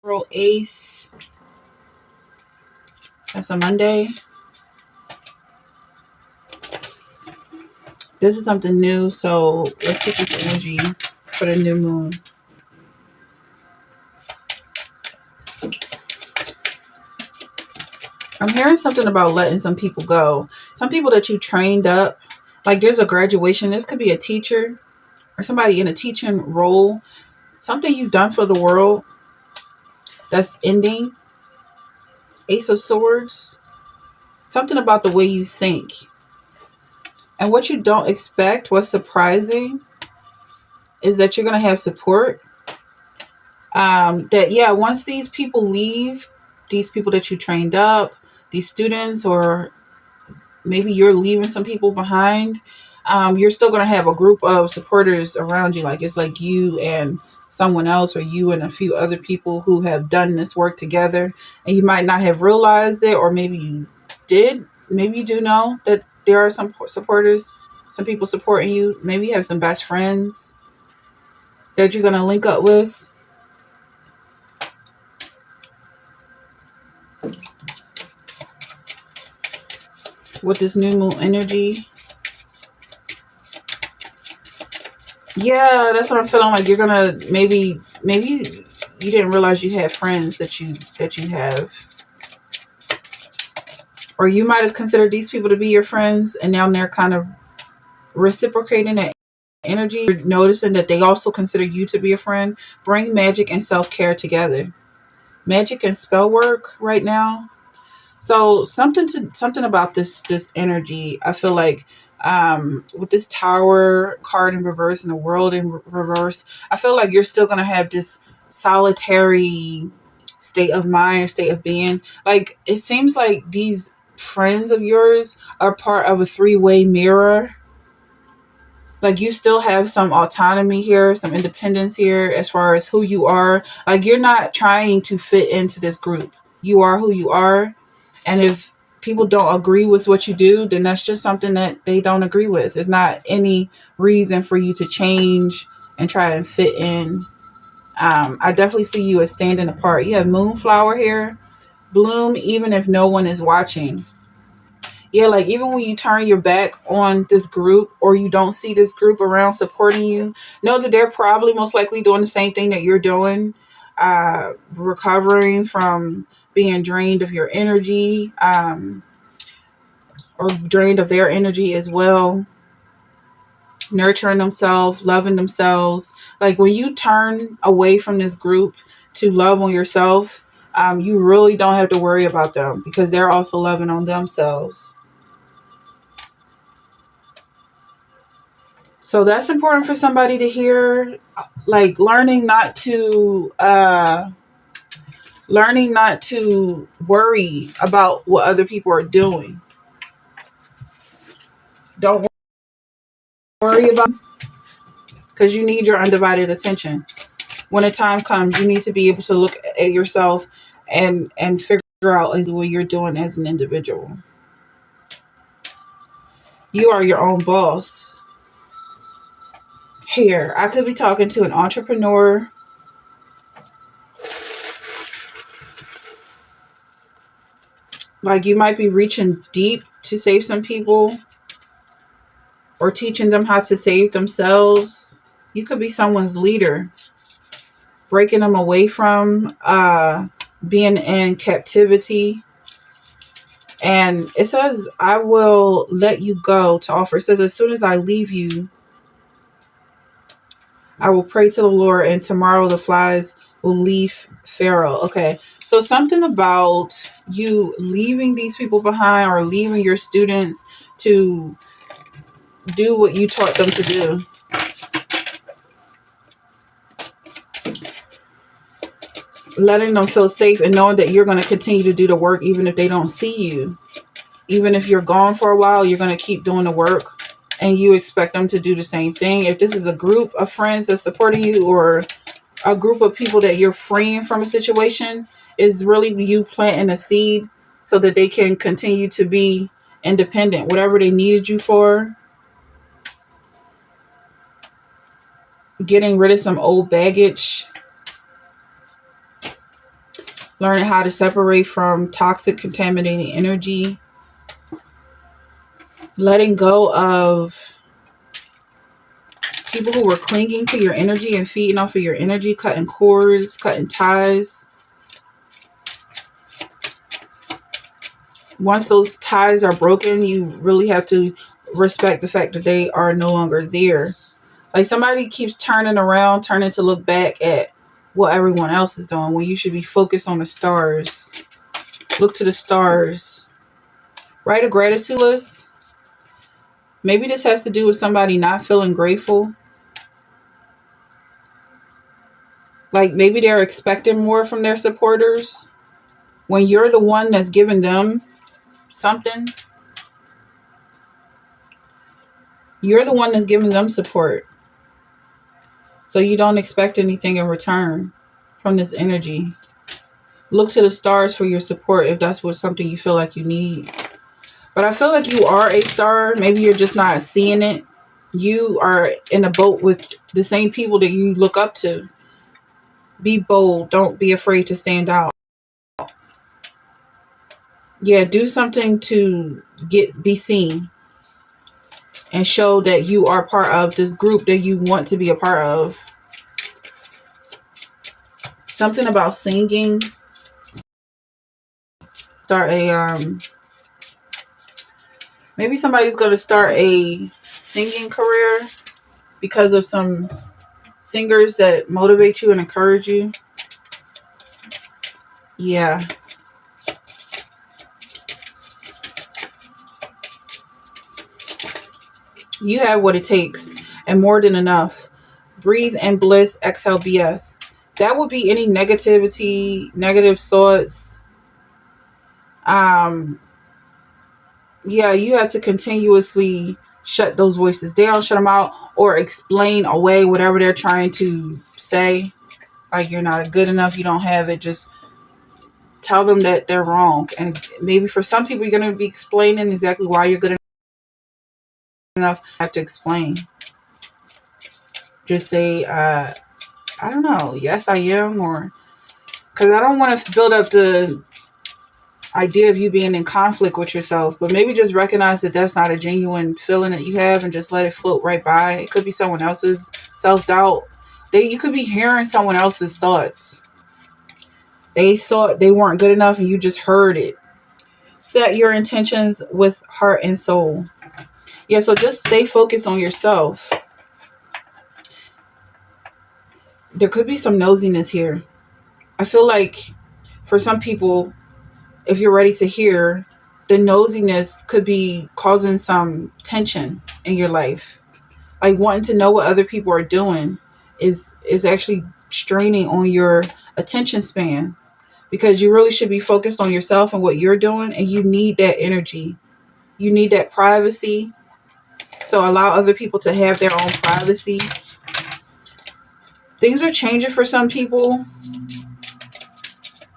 April 8th. That's a Monday. This is something new, so let's get this energy for the new moon. I'm hearing something about letting some people go. Some people that you trained up. Like there's a graduation. This could be a teacher or somebody in a teaching role. Something you've done for the world that's ending. Ace of Swords. Something about the way you think. And what you don't expect, what's surprising, is that you're going to have support. Once these people leave, these people that you trained up, these students, or maybe you're leaving some people behind, you're still going to have a group of supporters around you. Like it's like you and someone else, or you and a few other people who have done this work together, and you might not have realized it, or maybe you did. Maybe you do know that there are some supporters, some people supporting you. Maybe you have some best friends that you're going to link up with. With this new moon energy. Yeah, that's what I'm feeling like. You're gonna maybe you didn't realize you had friends that you have. Or you might have considered these people to be your friends, and now they're kind of reciprocating that energy. You're noticing that they also consider you to be a friend. Bring magic and self-care together. Magic and spell work right now. So something about this energy, I feel like with this Tower card in reverse and the World in reverse, I feel like you're still gonna have this solitary state of mind, state of being. Like it seems like these friends of yours are part of a three-way mirror. Like you still have some autonomy here, some independence here as far as who you are. Like you're not trying to fit into this group. You are who you are. And if people don't agree with what you do, then that's just something that they don't agree with. It's not any reason for you to change and try and fit in. I definitely see you as standing apart. You have Moonflower here. Bloom even if no one is watching. Yeah, like even when you turn your back on this group, or you don't see this group around supporting you, know that they're probably most likely doing the same thing that you're doing, recovering from being drained of your energy, or drained of their energy as well, nurturing themselves, loving themselves. Like when you turn away from this group to love on yourself, you really don't have to worry about them because they're also loving on themselves. So that's important for somebody to hear, like learning not to worry about what other people are doing. Don't worry about, because you need your undivided attention. When a time comes, you need to be able to look at yourself and figure out what you're doing as an individual. You are your own boss. Here, I could be talking to an entrepreneur. Like you might be reaching deep to save some people, or teaching them how to save themselves. You could be someone's leader, breaking them away from being in captivity. And it says, I will let you go to offer. It says, as soon as I leave you, I will pray to the Lord, and tomorrow the flies will leave Pharaoh. Okay. So something about you leaving these people behind, or leaving your students to do what you taught them to do. Letting them feel safe and knowing that you're going to continue to do the work even if they don't see you. Even if you're gone for a while, you're going to keep doing the work, and you expect them to do the same thing. If this is a group of friends that's supporting you, or a group of people that you're freeing from a situation, is really you planting a seed so that they can continue to be independent. Whatever they needed you for, getting rid of some old baggage. learning how to separate from toxic, contaminating energy, letting go of people who were clinging to your energy and feeding off of your energy, cutting cords, cutting ties. Once those ties are broken, you really have to respect the fact that they are no longer there. Like somebody keeps turning around, turning to look back at what everyone else is doing when you should be focused on the stars. Look to the stars. Write a gratitude list. Maybe this has to do with somebody not feeling grateful. Like maybe they're expecting more from their supporters when you're the one that's giving them something. You're the one that's giving them support. So you don't expect anything in return from this energy. Look to the stars for your support if that's what something you feel like you need. But I feel like you are a star. Maybe you're just not seeing it. You are in a boat with the same people that you look up to. Be bold. Don't be afraid to stand out. Yeah, do something to be seen and show that you are part of this group that you want to be a part of. Something about singing. Start a maybe somebody's going to start a singing career because of some singers that motivate you and encourage you. Yeah. You have what it takes and more than enough. Breathe in bliss, exhale BS. That would be any negativity, negative thoughts. Yeah, you have to continuously shut those voices down, shut them out, or explain away whatever they're trying to say. Like you're not good enough, you don't have it. Just tell them that they're wrong. And maybe for some people, you're going to be explaining exactly why you're good enough. You have to explain. Just say, I don't know, yes, I am, or because I don't want to build up the idea of you being in conflict with yourself, but maybe just recognize that that's not a genuine feeling that you have and just let it float right by. It could be someone else's self-doubt. You could be hearing someone else's thoughts. They thought they weren't good enough and you just heard it. Set your intentions with heart and soul. Yeah, so just stay focused on yourself. There could be some nosiness here. I feel like for some people, if you're ready to hear, the nosiness could be causing some tension in your life. Like wanting to know what other people are doing is actually straining on your attention span, because you really should be focused on yourself and what you're doing, and you need that energy. You need that privacy. So allow other people to have their own privacy. Things are changing for some people.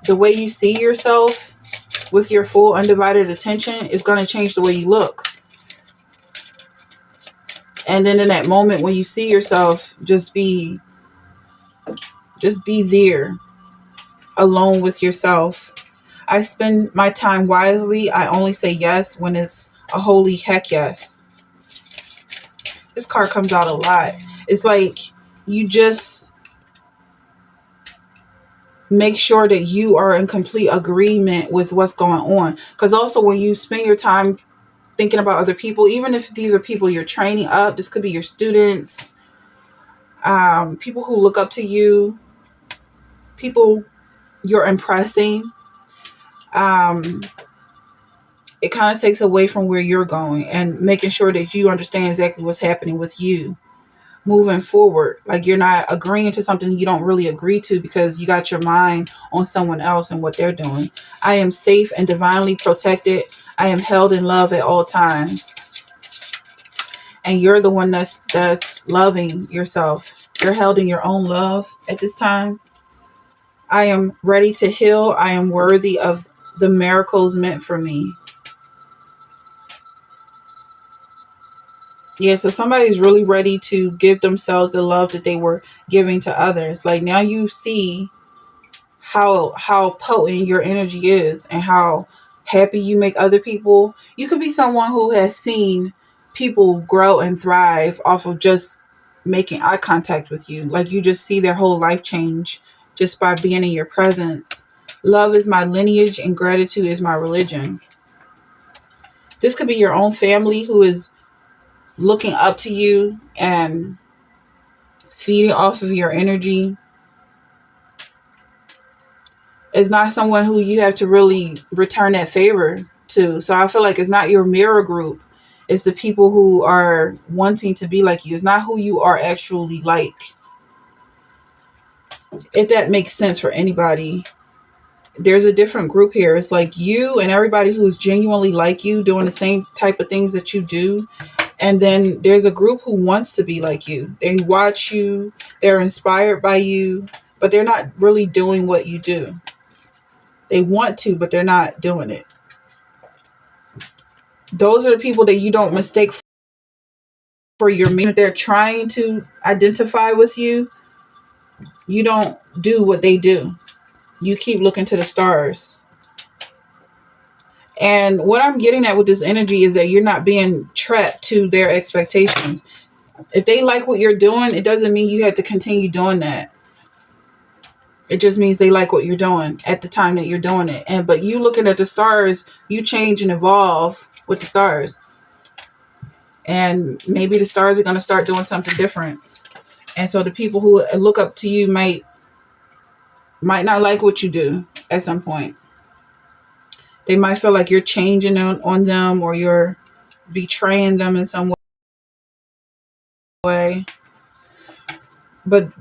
The way you see yourself with your full undivided attention is going to change the way you look. And then in that moment when you see yourself, just be there alone with yourself. I spend my time wisely. I only say yes when it's a holy heck yes. This card comes out a lot. It's like you just make sure that you are in complete agreement with what's going on. Because also when you spend your time thinking about other people, even if these are people you're training up, this could be your students, people who look up to you, people you're impressing. It kind of takes away from where you're going and making sure that you understand exactly what's happening with you moving forward. Like you're not agreeing to something you don't really agree to because you got your mind on someone else and what they're doing. I am safe and divinely protected. I am held in love at all times. And you're the one that's loving yourself. You're held in your own love at this time. I am ready to heal. I am worthy of the miracles meant for me. Yeah, so somebody's really ready to give themselves the love that they were giving to others. Like now you see how potent your energy is and how happy you make other people. You could be someone who has seen people grow and thrive off of just making eye contact with you. Like you just see their whole life change just by being in your presence. Love is my lineage and gratitude is my religion. This could be your own family who is looking up to you and feeding off of your energy. It's not someone who you have to really return that favor to. So I feel like it's not your mirror group. It's the people who are wanting to be like you. It's not who you are actually like. If that makes sense for anybody. There's a different group here. It's like you and everybody who's genuinely like you doing the same type of things that you do. And then there's a group who wants to be like you. They watch you. They're inspired by you. But they're not really doing what you do. They want to, but they're not doing it. Those are the people that you don't mistake for your meaning. If they're trying to identify with you, you don't do what they do. You keep looking to the stars. And what I'm getting at with this energy is that you're not being trapped to their expectations. If they like what you're doing, it doesn't mean you have to continue doing that. It just means they like what you're doing at the time that you're doing it. But you looking at the stars, you change and evolve with the stars. And maybe the stars are going to start doing something different. And so the people who look up to you might not like what you do at some point. They might feel like you're changing on them or you're betraying them in some way. But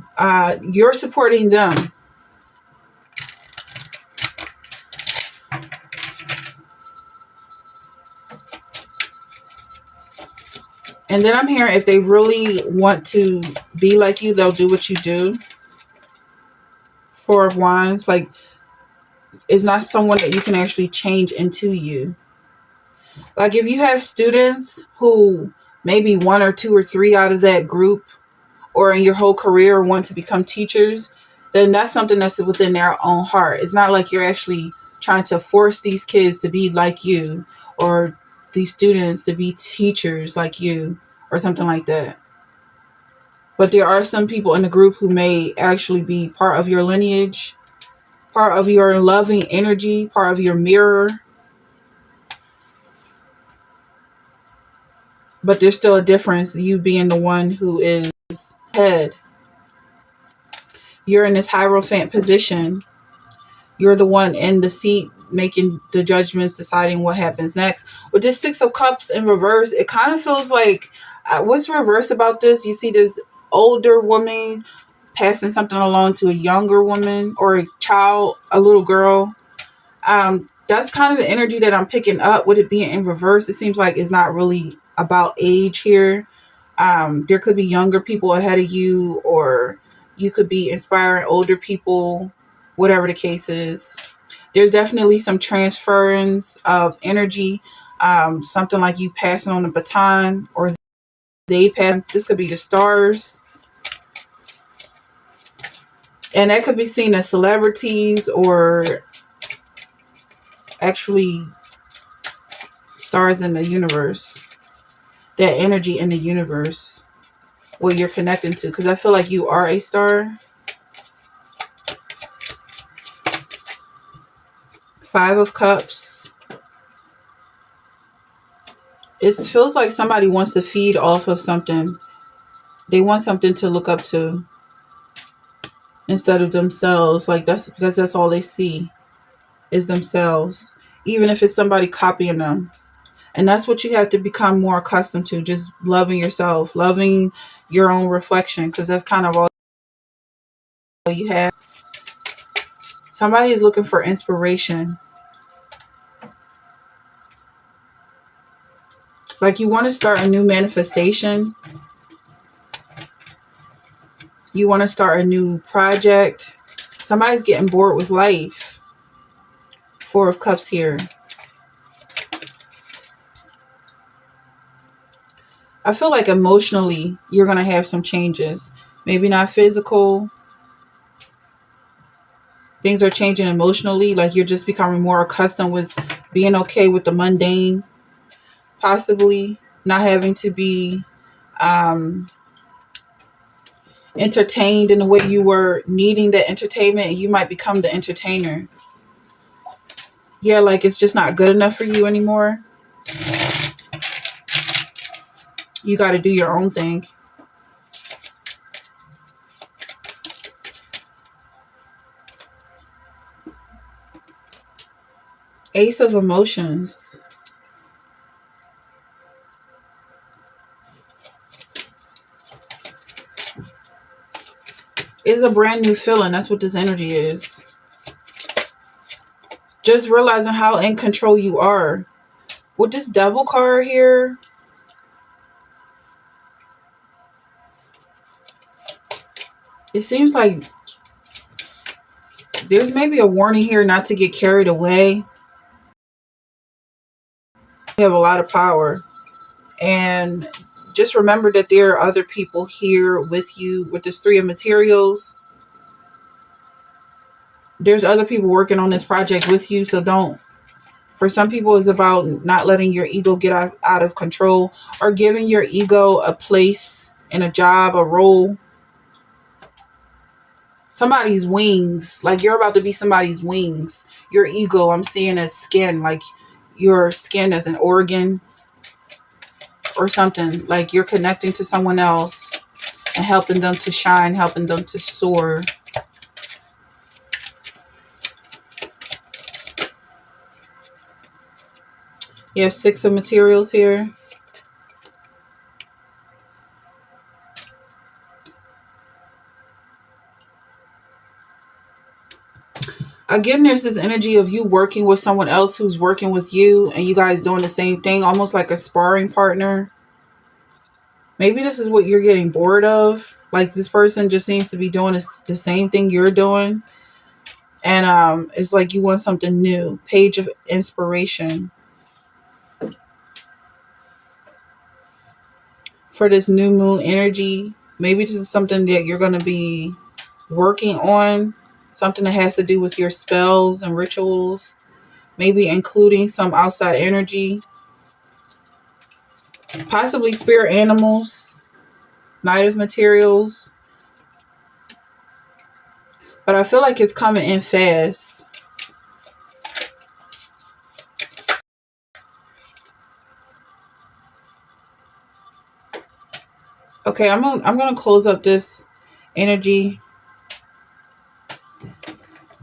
you're supporting them. And then I'm hearing if they really want to be like you, they'll do what you do. Four of Wands, like it's not someone that you can actually change into you. Like if you have students who maybe one or two or three out of that group or in your whole career want to become teachers, then that's something that's within their own heart. It's not like you're actually trying to force these kids to be like you or these students to be teachers like you or something like that. But there are some people in the group who may actually be part of your lineage, part of your loving energy, part of your mirror. But there's still a difference, you being the one who is head. You're in this Hierophant position. You're the one in the seat making the judgments, deciding what happens next. With this Six of Cups in reverse, it kind of feels like, what's reverse about this? You see this older woman passing something along to a younger woman or a child, a little girl. That's kind of the energy that I'm picking up with it being in reverse. It seems like it's not really about age here. There could be younger people ahead of you, or you could be inspiring older people, whatever the case is. There's definitely some transference of energy, something like you passing on a baton or they pass. This could be the stars. And that could be seen as celebrities or actually stars in the universe. That energy in the universe, what you're connecting to. Because I feel like you are a star. Five of Cups. It feels like somebody wants to feed off of something. They want something to look up to instead of themselves. Like that's because that's all they see is themselves. Even if it's somebody copying them. And that's what you have to become more accustomed to. Just loving yourself, loving your own reflection. Because that's kind of all you have. Somebody is looking for inspiration. Like you want to start a new manifestation. You want to start a new project. Somebody's getting bored with life. Four of Cups here. I feel like emotionally you're going to have some changes. Maybe not physical. Things are changing emotionally, like you're just becoming more accustomed with being okay with the mundane, possibly not having to be um, entertained in the way you were needing the entertainment, and you might become the entertainer. Yeah, like it's just not good enough for you anymore. You got to do your own thing. Ace of Emotions. It's a brand new feeling. That's what this energy is. Just realizing how in control you are. With this Devil card here, it seems like there's maybe a warning here not to get carried away. You have a lot of power. And just remember that there are other people here with you. With this Three of Materials, there's other people working on this project with you. So don't, for some people, it's about not letting your ego get out of control, or giving your ego a place in a job, a role, somebody's wings. Like you're about to be somebody's wings. Your ego, I'm seeing as skin, like your skin as an organ or something. Like you're connecting to someone else and helping them to shine, helping them to soar. You have Six of Materials here. Again, there's this energy of you working with someone else who's working with you, and you guys doing the same thing, almost like a sparring partner. Maybe this is what you're getting bored of. Like this person just seems to be doing the same thing you're doing. And it's like you want something new. Page of Inspiration. For this new moon energy, maybe this is something that you're going to be working on. Something that has to do with your spells and rituals. Maybe including some outside energy. Possibly spirit animals. Knight of Materials. But I feel like it's coming in fast. Okay, I'm gonna close up this energy.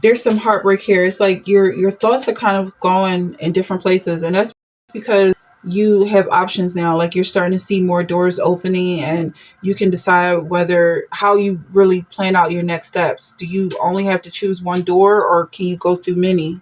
There's some heartbreak here. It's like your thoughts are kind of going in different places, and that's because you have options now. Like you're starting to see more doors opening, and you can decide whether how you really plan out your next steps. Do you only have to choose one door, or can you go through many?